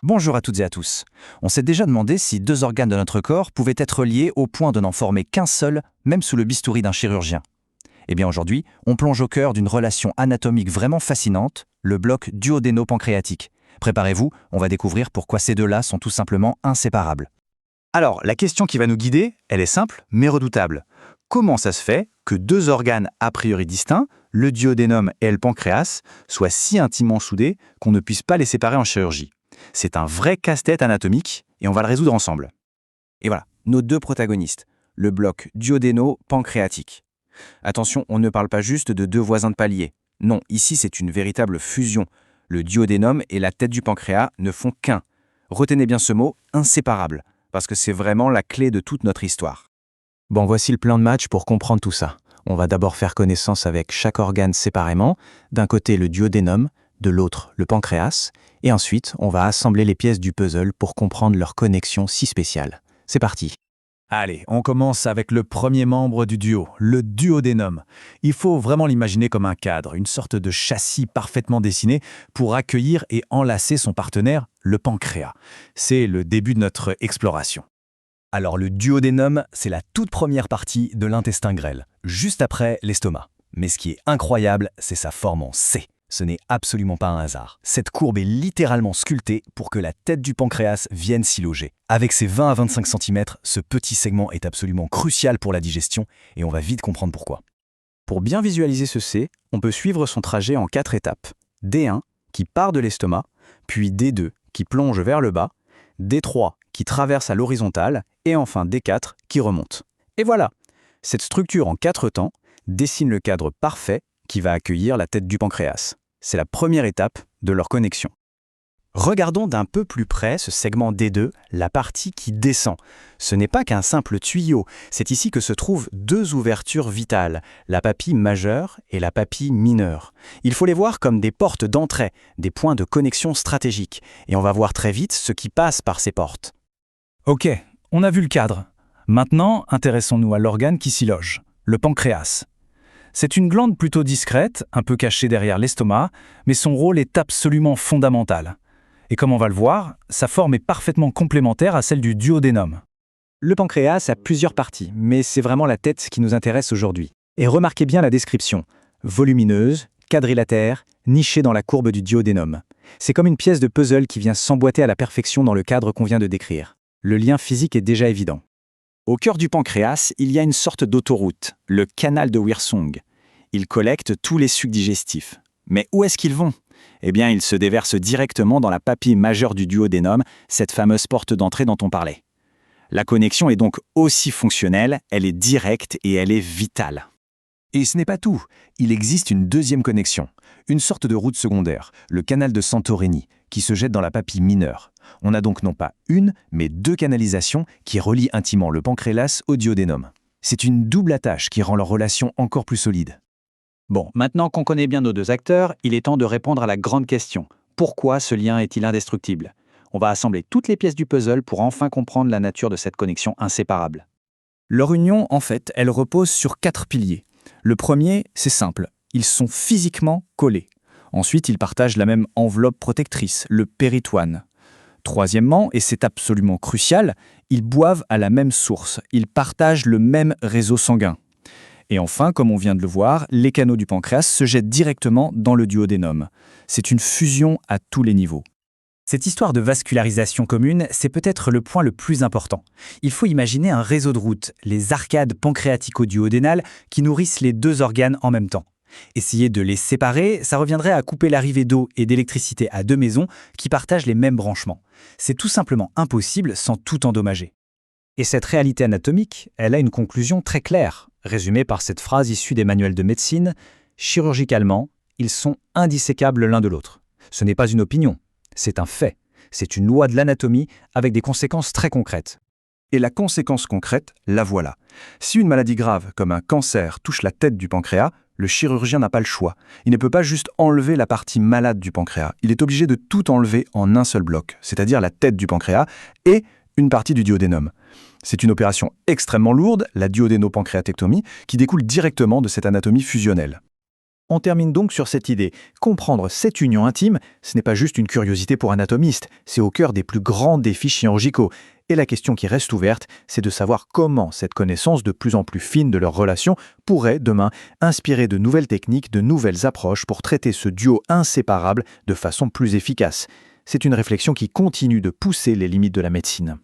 Bonjour à toutes et à tous. On s'est déjà demandé si deux organes de notre corps pouvaient être liés au point de n'en former qu'un seul, même sous le bistouri d'un chirurgien. Eh bien aujourd'hui, on plonge au cœur d'une relation anatomique vraiment fascinante, le bloc duodéno-pancréatique. Préparez-vous, on va découvrir pourquoi ces deux-là sont tout simplement inséparables. Alors, la question qui va nous guider, elle est simple, mais redoutable. Comment ça se fait que deux organes a priori distincts, le duodénum et le pancréas, soient si intimement soudés qu'on ne puisse pas les séparer en chirurgie? C'est un vrai casse-tête anatomique et on va le résoudre ensemble. Et voilà, nos deux protagonistes, le bloc duodéno-pancréatique. Attention, on ne parle pas juste de deux voisins de palier. Non, ici c'est une véritable fusion. Le duodénum et la tête du pancréas ne font qu'un. Retenez bien ce mot, inséparable, parce que c'est vraiment la clé de toute notre histoire. Bon, voici le plan de match pour comprendre tout ça. On va d'abord faire connaissance avec chaque organe séparément. D'un côté le duodénum, de l'autre le pancréas, et ensuite on va assembler les pièces du puzzle pour comprendre leur connexion si spéciale. C'est parti. Allez, on commence avec le premier membre du duo, le duodénum. Il faut vraiment l'imaginer comme un cadre, une sorte de châssis parfaitement dessiné pour accueillir et enlacer son partenaire, le pancréas. C'est le début de notre exploration. Alors le duodénum, c'est la toute première partie de l'intestin grêle, juste après l'estomac. Mais ce qui est incroyable, c'est sa forme en C. Ce n'est absolument pas un hasard. Cette courbe est littéralement sculptée pour que la tête du pancréas vienne s'y loger. Avec ses 20 à 25 cm, ce petit segment est absolument crucial pour la digestion et on va vite comprendre pourquoi. Pour bien visualiser ce C, on peut suivre son trajet en 4 étapes. D1 qui part de l'estomac, puis D2 qui plonge vers le bas, D3 qui traverse à l'horizontale et enfin D4 qui remonte. Et voilà, cette structure en 4 temps dessine le cadre parfait qui va accueillir la tête du pancréas. C'est la première étape de leur connexion. Regardons d'un peu plus près ce segment D2, la partie qui descend. Ce n'est pas qu'un simple tuyau, c'est ici que se trouvent deux ouvertures vitales, la papille majeure et la papille mineure. Il faut les voir comme des portes d'entrée, des points de connexion stratégiques, et on va voir très vite ce qui passe par ces portes. Ok, on a vu le cadre. Maintenant, intéressons-nous à l'organe qui s'y loge, le pancréas. C'est une glande plutôt discrète, un peu cachée derrière l'estomac, mais son rôle est absolument fondamental. Et comme on va le voir, sa forme est parfaitement complémentaire à celle du duodénum. Le pancréas a plusieurs parties, mais c'est vraiment la tête qui nous intéresse aujourd'hui. Et remarquez bien la description. Volumineuse, quadrilatère, nichée dans la courbe du duodénum. C'est comme une pièce de puzzle qui vient s'emboîter à la perfection dans le cadre qu'on vient de décrire. Le lien physique est déjà évident. Au cœur du pancréas, il y a une sorte d'autoroute, le canal de Wirsung. Il collecte tous les sucs digestifs. Mais où est-ce qu'ils vont? Eh bien, ils se déversent directement dans la papille majeure du duodénum, cette fameuse porte d'entrée dont on parlait. La connexion est donc aussi fonctionnelle, elle est directe et elle est vitale. Et ce n'est pas tout. Il existe une deuxième connexion, une sorte de route secondaire, le canal de Santorini, qui se jette dans la papille mineure. On a donc non pas une, mais deux canalisations qui relient intimement le pancréas au duodénum. C'est une double attache qui rend leur relation encore plus solide. Bon, maintenant qu'on connaît bien nos deux acteurs, il est temps de répondre à la grande question. Pourquoi ce lien est-il indestructible? On va assembler toutes les pièces du puzzle pour enfin comprendre la nature de cette connexion inséparable. Leur union, en fait, elle repose sur 4 piliers. Le premier, c'est simple, ils sont physiquement collés. Ensuite, ils partagent la même enveloppe protectrice, le péritoine. Troisièmement, et c'est absolument crucial, ils boivent à la même source, ils partagent le même réseau sanguin. Et enfin, comme on vient de le voir, les canaux du pancréas se jettent directement dans le duodénum. C'est une fusion à tous les niveaux. Cette histoire de vascularisation commune, c'est peut-être le point le plus important. Il faut imaginer un réseau de routes, les arcades pancréatico-duodénales, qui nourrissent les deux organes en même temps. Essayer de les séparer, ça reviendrait à couper l'arrivée d'eau et d'électricité à deux maisons qui partagent les mêmes branchements. C'est tout simplement impossible sans tout endommager. Et cette réalité anatomique, elle a une conclusion très claire, résumée par cette phrase issue des manuels de médecine. Chirurgicalement, ils sont indissécables l'un de l'autre. Ce n'est pas une opinion, c'est un fait. C'est une loi de l'anatomie avec des conséquences très concrètes. Et la conséquence concrète, la voilà. Si une maladie grave, comme un cancer, touche la tête du pancréas, le chirurgien n'a pas le choix. Il ne peut pas juste enlever la partie malade du pancréas. Il est obligé de tout enlever en un seul bloc, c'est-à-dire la tête du pancréas et une partie du duodénum. C'est une opération extrêmement lourde, la duodénopancréatectomie, qui découle directement de cette anatomie fusionnelle. On termine donc sur cette idée. Comprendre cette union intime, ce n'est pas juste une curiosité pour anatomiste, c'est au cœur des plus grands défis chirurgicaux. Et la question qui reste ouverte, c'est de savoir comment cette connaissance de plus en plus fine de leur relation pourrait, demain, inspirer de nouvelles techniques, de nouvelles approches pour traiter ce duo inséparable de façon plus efficace. C'est une réflexion qui continue de pousser les limites de la médecine.